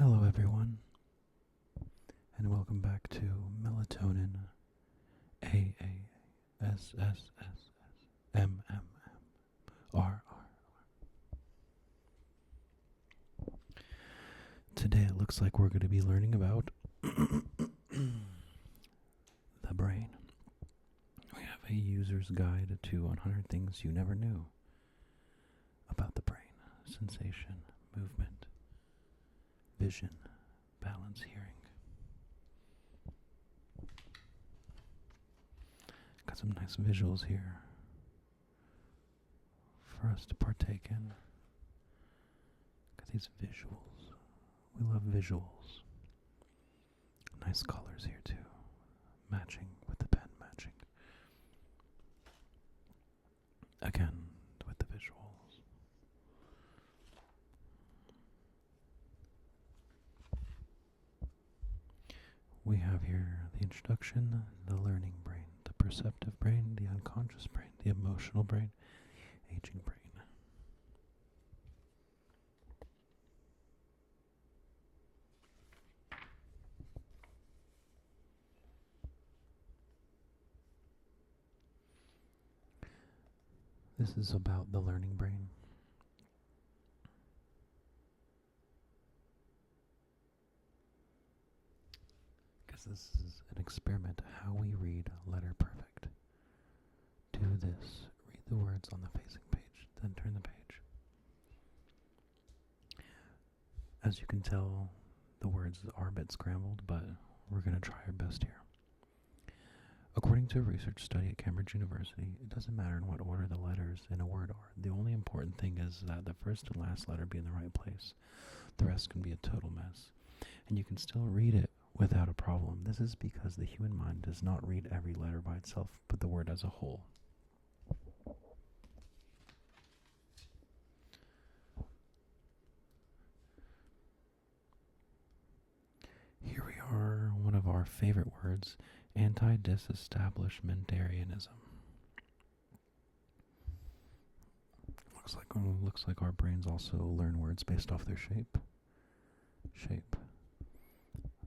Hello everyone, and welcome back to Melatonin AASSSMMR. Today it looks like we're going to be learning about the brain. We have a user's guide to 100 things you never knew about the brain. Sensation, movement, vision, balance, hearing. Got some nice visuals here for us to partake in. Got these visuals. We love visuals. Nice colors here too. Matching with the pen, matching. Again, with the visuals. We have here the introduction, the learning brain, the perceptive brain, the unconscious brain, the emotional brain, the aging brain. This is about the learning brain. Because this is an experiment, how we read letter perfect. Do this. Read the words on the facing page, then turn the page. As you can tell, the words are a bit scrambled, but we're going to try our best here. According to a research study at Cambridge University, it doesn't matter in what order the letters in a word are. The only important thing is that the first and last letter be in the right place. The rest can be a total mess. And you can still read it without a problem. This is because the human mind does not read every letter by itself, but the word as a whole. Here we are, one of our favorite words, anti-disestablishmentarianism. Looks like our brains also learn words based off their shape.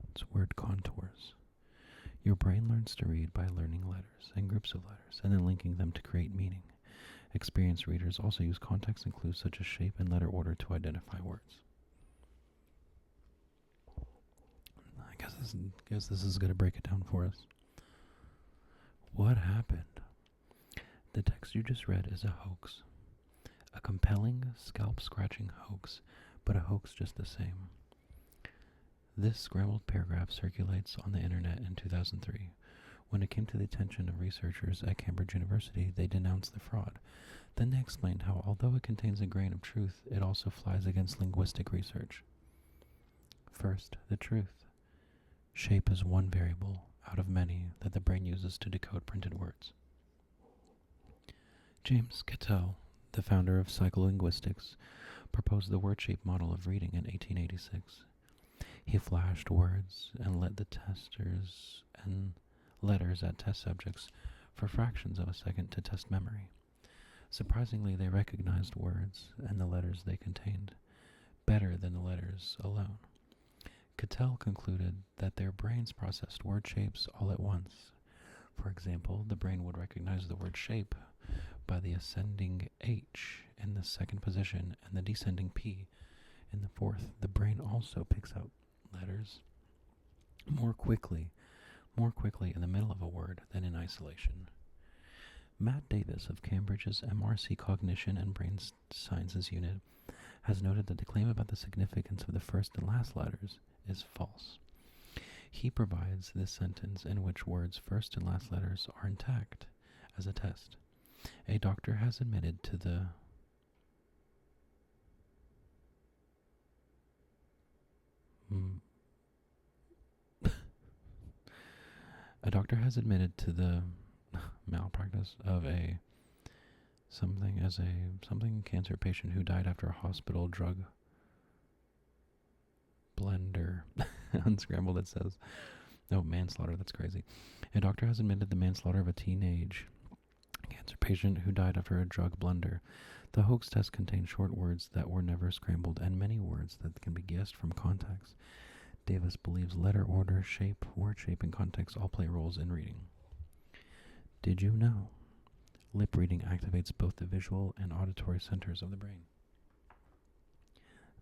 It's word contours. Your brain learns to read by learning letters and groups of letters and then linking them to create meaning. Experienced readers also use context and clues such as shape and letter order to identify words. I guess this is going to break it down for us. What happened? The text you just read is a hoax. A compelling, scalp-scratching hoax, but a hoax just the same. This scrambled paragraph circulates on the internet in 2003. When it came to the attention of researchers at Cambridge University, they denounced the fraud. Then they explained how, although it contains a grain of truth, it also flies against linguistic research. First, the truth. Shape is one variable out of many that the brain uses to decode printed words. James Cattell, the founder of psycholinguistics, proposed the word-shape model of reading in 1886. He flashed words and let the testers and letters at test subjects for fractions of a second to test memory. Surprisingly, they recognized words and the letters they contained better than the letters alone. Cattell concluded that their brains processed word shapes all at once. For example, the brain would recognize the word shape by the ascending H in the second position and the descending P in the fourth. The brain also picks out letters more quickly in the middle of a word than in isolation. Matt Davis of Cambridge's MRC Cognition and Brain Sciences Unit has noted that the claim about the significance of the first and last letters is false. He provides this sentence in which words' first and last letters are intact as a test. A doctor has admitted to the malpractice of something cancer patient who died after a hospital drug blender. Unscrambled it says. No, manslaughter, that's crazy. A doctor has admitted the manslaughter of a teenage cancer patient who died after a drug blunder. The hoax test contained short words that were never scrambled and many words that can be guessed from context. Davis believes letter order, shape, word shape, and context all play roles in reading. Did you know? Lip reading activates both the visual and auditory centers of the brain.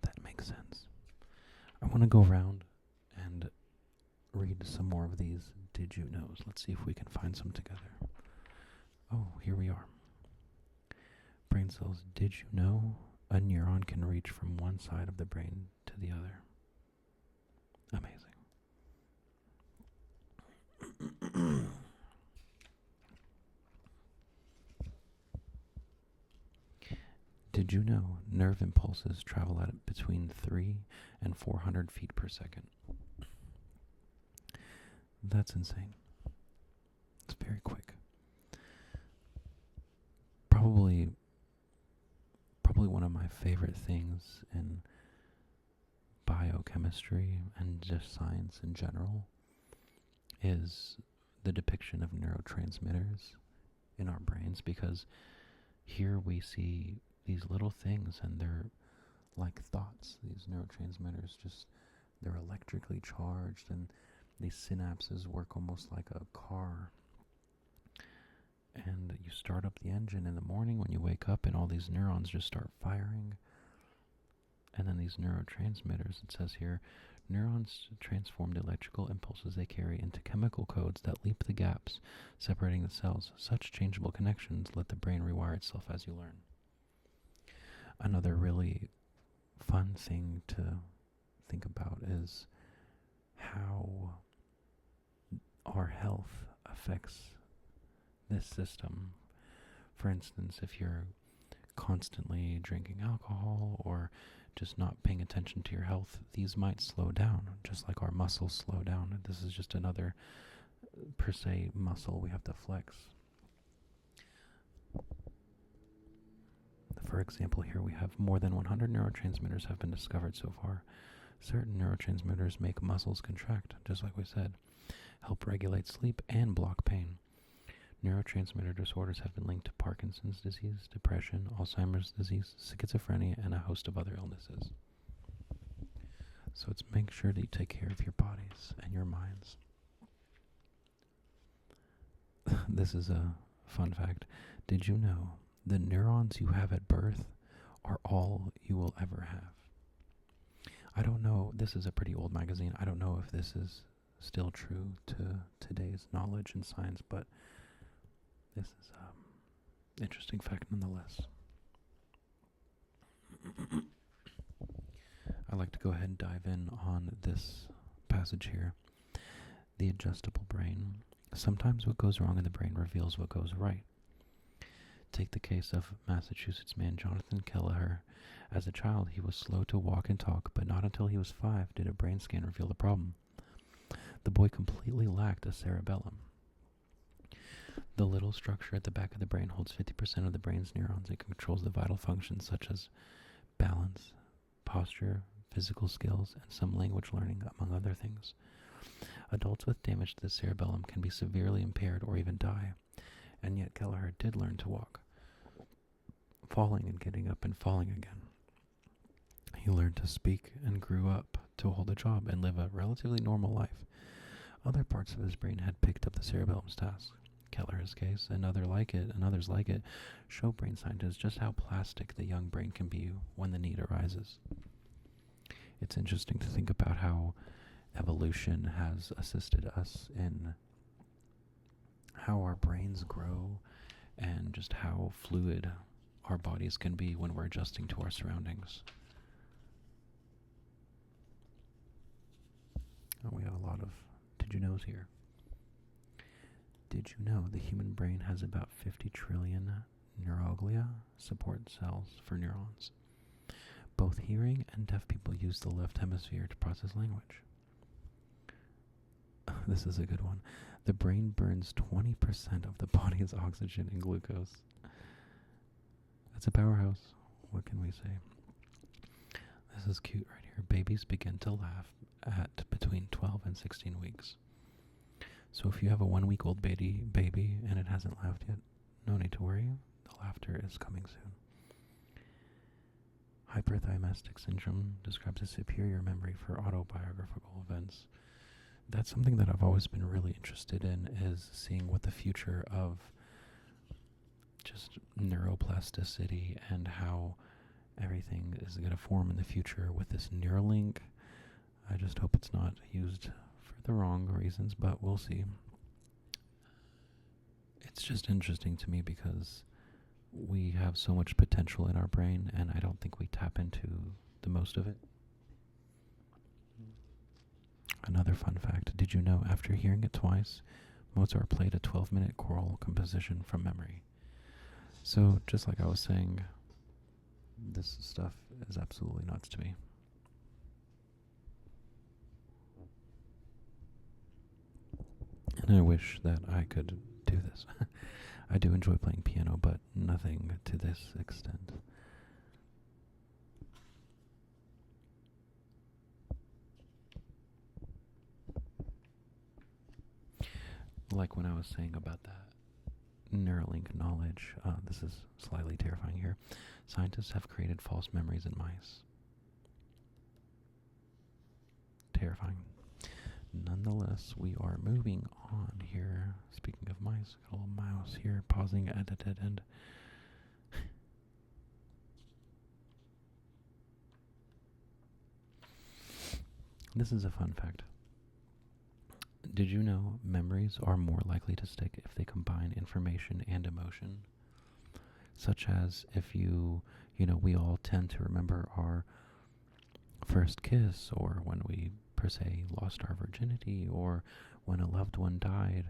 That makes sense. I want to go around and read some more of these did you knows. Let's see if we can find some together. Oh, here we are. Brain cells. Did you know a neuron can reach from one side of the brain to the other? Amazing. Did you know nerve impulses travel at between 3 and 400 feet per second? That's insane. It's very quick. Probably one of my favorite things in biochemistry and just science in general is the depiction of neurotransmitters in our brains, because here we see these little things and they're like thoughts. These neurotransmitters they're electrically charged, and these synapses work almost like a car. And you start up the engine in the morning when you wake up, and all these neurons just start firing. And then these neurotransmitters, it says here, neurons transform the electrical impulses they carry into chemical codes that leap the gaps separating the cells. Such changeable connections let the brain rewire itself as you learn. Another really fun thing to think about is how our health affects this system. For instance, if you're constantly drinking alcohol or just not paying attention to your health, these might slow down, just like our muscles slow down. This is just another, per se, muscle we have to flex. For example, here we have more than 100 neurotransmitters have been discovered so far. Certain neurotransmitters make muscles contract, just like we said, help regulate sleep, and block pain. Neurotransmitter disorders have been linked to Parkinson's disease, depression, Alzheimer's disease, schizophrenia, and a host of other illnesses. So it's make sure that you take care of your bodies and your minds. This is a fun fact. Did you know the neurons you have at birth are all you will ever have? I don't know. This is a pretty old magazine. I don't know if this is still true to today's knowledge and science, but this is interesting fact nonetheless. I'd like to go ahead and dive in on this passage here. The adjustable brain. Sometimes what goes wrong in the brain reveals what goes right. Take the case of Massachusetts man Jonathan Kelleher. As a child, he was slow to walk and talk, but not until he was 5 did a brain scan reveal the problem. The boy completely lacked a cerebellum. The little structure at the back of the brain holds 50% of the brain's neurons. It controls the vital functions such as balance, posture, physical skills, and some language learning, among other things. Adults with damage to the cerebellum can be severely impaired or even die, and yet Kelleher did learn to walk, falling and getting up and falling again. He learned to speak and grew up to hold a job and live a relatively normal life. Other parts of his brain had picked up the cerebellum's task. Kelleher's case, and others like it, show brain scientists just how plastic the young brain can be when the need arises. It's interesting to think about how evolution has assisted us in how our brains grow and just how fluid our bodies can be when we're adjusting to our surroundings. We have a lot of did you knows here. Did you know the human brain has about 50 trillion neuroglia, support cells for neurons? Both hearing and deaf people use the left hemisphere to process language. This is a good one. The brain burns 20% of the body's oxygen and glucose. That's a powerhouse. What can we say? This is cute right here. Babies begin to laugh at between 12 and 16 weeks. So if you have a 1-week-old baby and it hasn't laughed yet, no need to worry. The laughter is coming soon. Hyperthymestic syndrome describes a superior memory for autobiographical events. That's something that I've always been really interested in, is seeing what the future of just neuroplasticity and how everything is going to form in the future with this Neuralink. I just hope it's not used for the wrong reasons, but we'll see. It's just interesting to me because we have so much potential in our brain, and I don't think we tap into the most of it. Another fun fact, did you know after hearing it twice, Mozart played a 12-minute choral composition from memory? So, just like I was saying, this stuff is absolutely nuts to me. And I wish that I could do this. I do enjoy playing piano, but nothing to this extent. Like when I was saying about that Neuralink knowledge, this is slightly terrifying here. Scientists have created false memories in mice. Terrifying. Nonetheless, we are moving on here. Speaking of mice, got a little mouse here, pausing at a dead end. This is a fun fact. Did you know memories are more likely to stick if they combine information and emotion? Such as if we all tend to remember our first kiss, or when we, per se, lost our virginity, or when a loved one died,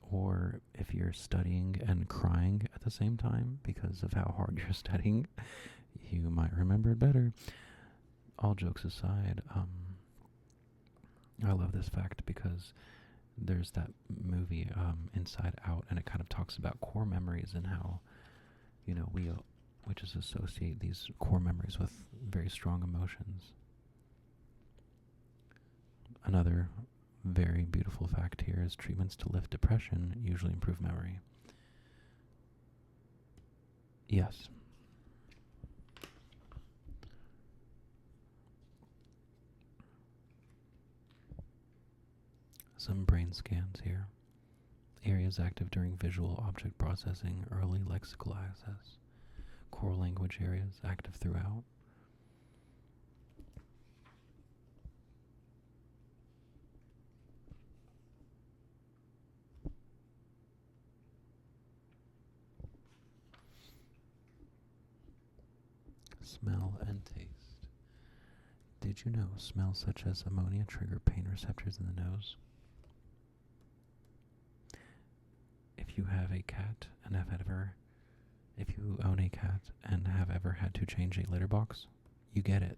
or if you're studying and crying at the same time because of how hard you're studying, you might remember it better. All jokes aside, I love this fact because there's that movie, Inside Out, and it kind of talks about core memories and how, we just associate these core memories with very strong emotions. Another very beautiful fact here is treatments to lift depression usually improve memory. Yes. Some brain scans here. Areas active during visual object processing, early lexical access. Core language areas active throughout. Smell and taste. Did you know smells such as ammonia trigger pain receptors in the nose? If you have a cat and if you own a cat and have ever had to change a litter box, you get it.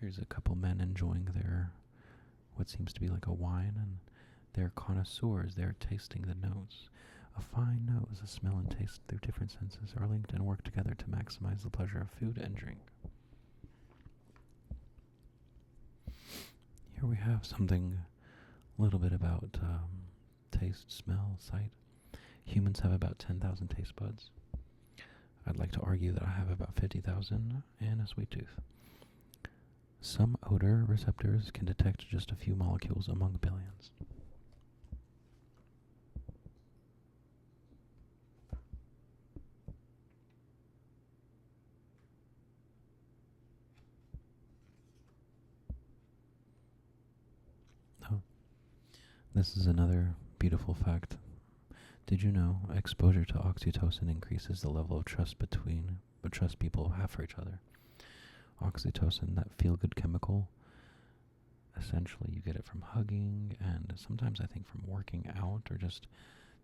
Here's a couple men enjoying what seems to be like a wine, and they're connoisseurs. They're tasting the notes. A fine nose, a smell and taste through different senses are linked and work together to maximize the pleasure of food and drink. Here we have something a little bit about taste, smell, sight. Humans have about 10,000 taste buds. I'd like to argue that I have about 50,000 and a sweet tooth. Some odor receptors can detect just a few molecules among billions. Oh, this is another beautiful fact. Did you know exposure to oxytocin increases the level of trust people have for each other? Oxytocin, that feel-good chemical, essentially you get it from hugging, and sometimes I think from working out, or just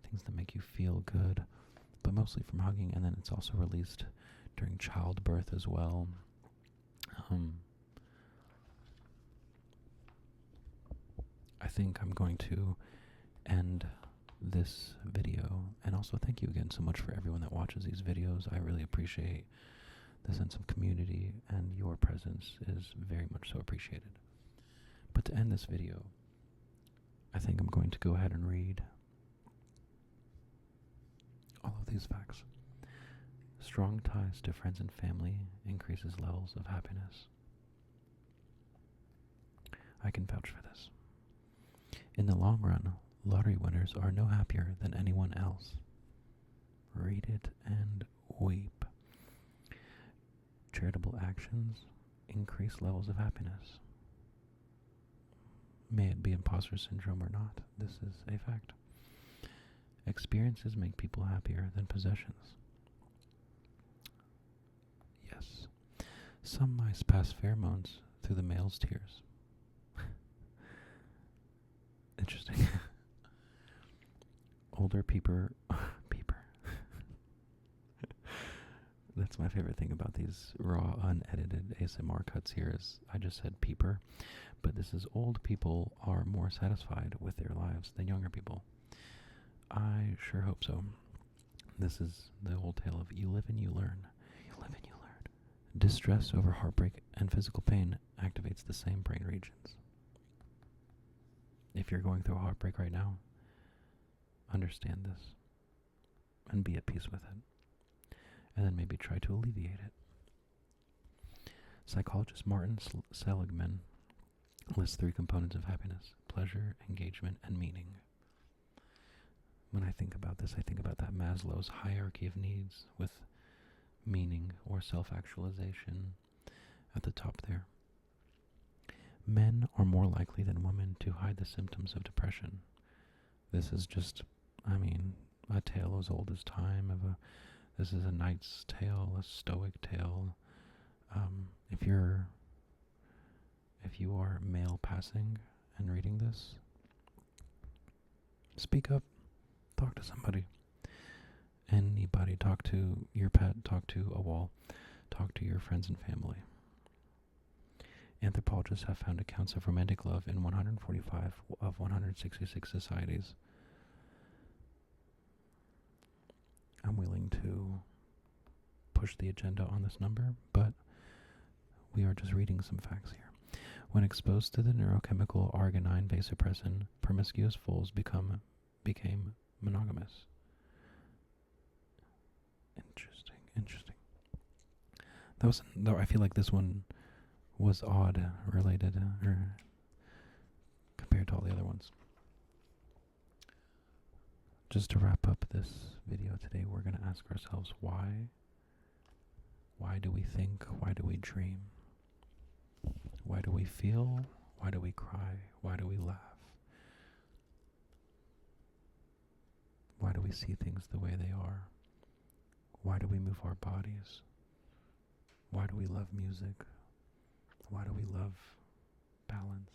things that make you feel good, but mostly from hugging, and then it's also released during childbirth as well. I think I'm going to end this video, and also thank you again so much for everyone that watches these videos. I really appreciate the sense of community, and your presence is very much so appreciated. But to end this video, I think I'm going to go ahead and read all of these facts. Strong ties to friends and family increases levels of happiness. I can vouch for this. In the long run, lottery winners are no happier than anyone else. Read it and weep. Charitable actions increase levels of happiness. May it be imposter syndrome or not, this is a fact. Experiences make people happier than possessions. Yes. Some mice pass pheromones through the male's tears. Interesting. Older peeper. That's my favorite thing about these raw, unedited ASMR cuts here is I just said peeper, but this is old people are more satisfied with their lives than younger people. I sure hope so. This is the old tale of you live and you learn. You live and you learn. Distress over heartbreak and physical pain activates the same brain regions. If you're going through a heartbreak right now, understand this and be at peace with it. And then maybe try to alleviate it. Psychologist Martin Seligman lists 3 components of happiness: pleasure, engagement, and meaning. When I think about this, I think about that Maslow's hierarchy of needs with meaning or self-actualization at the top there. Men are more likely than women to hide the symptoms of depression. This is just, a tale as old as time. This is a knight's tale, a stoic tale. If you are male passing and reading this, speak up. Talk to somebody. Anybody. Talk to your pet. Talk to a wall. Talk to your friends and family. Anthropologists have found accounts of romantic love in 145 of 166 societies. I'm willing to push the agenda on this number, but we are just reading some facts here. When exposed to the neurochemical arginine vasopressin, promiscuous foals became monogamous. Interesting. I feel like this one was odd related or compared to all the other ones. Just to wrap up this video today, we're going to ask ourselves why. Why do we think? Why do we dream? Why do we feel? Why do we cry? Why do we laugh? Why do we see things the way they are? Why do we move our bodies? Why do we love music? Why do we love balance?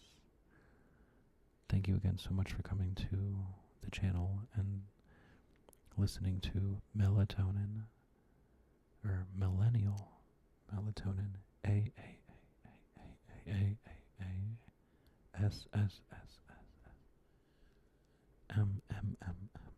Thank you again so much for coming to the channel and listening to melatonin, or millennial melatonin, A S S S S S M M M M.